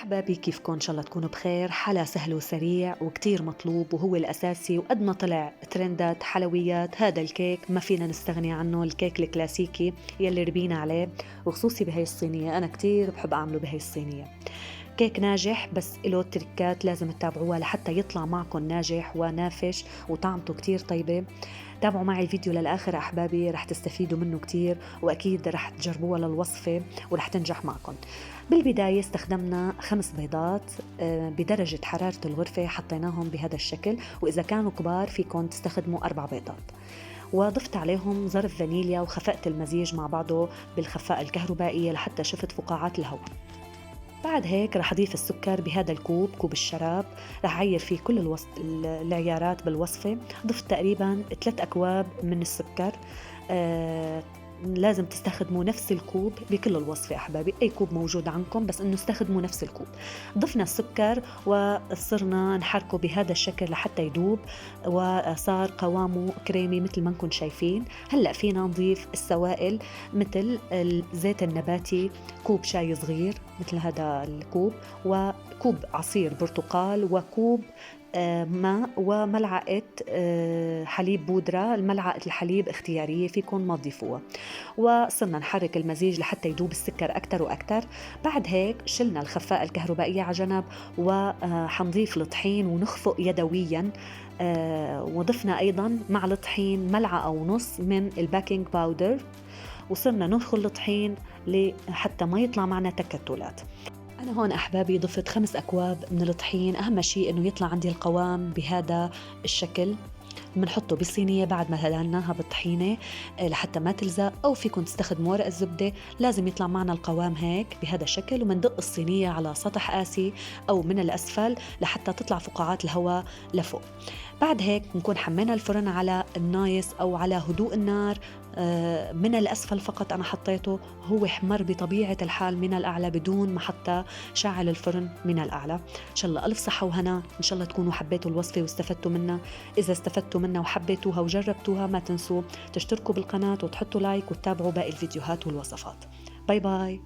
أحبابي كيفكن؟ إن شاء الله تكونوا بخير. حلا سهل وسريع وكتير مطلوب وهو الأساسي، وقد ما طلع ترندات حلويات هذا الكيك ما فينا نستغني عنه. الكيك الكلاسيكي يلي ربينا عليه، وخصوصي بهي الصينية. أنا كتير بحب أعمله بهي الصينية. كيك ناجح بس له تركات لازم تتابعوها لحتى يطلع معكم ناجح ونافش وطعمته كتير طيبة. تابعوا معي الفيديو للآخر أحبابي، رح تستفيدوا منه كتير، وأكيد رح تجربوها للوصفة ورح تنجح معكم. بالبداية استخدمنا 5 بيضات بدرجة حرارة الغرفة، حطيناهم بهذا الشكل، وإذا كانوا كبار فيكم تستخدموا 4 بيضات. وضفت عليهم ظرف فانيليا وخفقت المزيج مع بعضه بالخفاقة الكهربائية لحتى شفت فقاعات الهواء. بعد هيك رح أضيف السكر بهذا الكوب، كوب الشراب. رح أعير فيه كل العيارات بالوصفة. ضفت تقريبا 3 أكواب من السكر. لازم تستخدموا نفس الكوب بكل الوصفة أحبابي، أي كوب موجود عندكم بس إنه استخدموا نفس الكوب. ضفنا السكر وصرنا نحركه بهذا الشكل لحتى يدوب، وصار قوامه كريمي مثل ما انكم شايفين. هلأ فينا نضيف السوائل مثل الزيت النباتي، كوب شاي صغير مثل هذا الكوب، وكوب عصير برتقال، وكوب ماء، وملعقة حليب بودرة. الملعقة الحليب اختيارية، فيكم ما تضيفوها. وصرنا نحرك المزيج لحتى يدوب السكر أكتر وأكتر. بعد هيك شلنا الخفاقة الكهربائية على جنب، وحنضيف الطحين ونخفق يدويا. وضفنا أيضا مع الطحين ملعقة ونص من الباكينج باودر، وصرنا ننخل الطحين حتى ما يطلع معنا تكتلات. أنا هون أحبابي ضفت 5 أكواب من الطحين. أهم شيء إنه يطلع عندي القوام بهذا الشكل. بنحطه بالصينية بعد ما هللناها بالطحينة لحتى ما تلزق، أو فيكم تستخدموا ورق الزبدة. لازم يطلع معنا القوام هيك بهذا الشكل، ومندق الصينية على سطح قاسي أو من الأسفل لحتى تطلع فقاعات الهواء لفوق. بعد هيك نكون حمينا الفرن على النايس أو على هدوء النار. من الأسفل فقط أنا حطيته، هو حمر بطبيعة الحال من الأعلى بدون ما حتى شعل الفرن من الأعلى. إن شاء الله ألف صحة وهنا. إن شاء الله تكونوا حبيتوا الوصفة واستفدتوا منها. إذا استفدتوا منها وحبيتوها وجربتوها ما تنسوا تشتركوا بالقناة وتحطوا لايك وتتابعوا باقي الفيديوهات والوصفات. باي باي.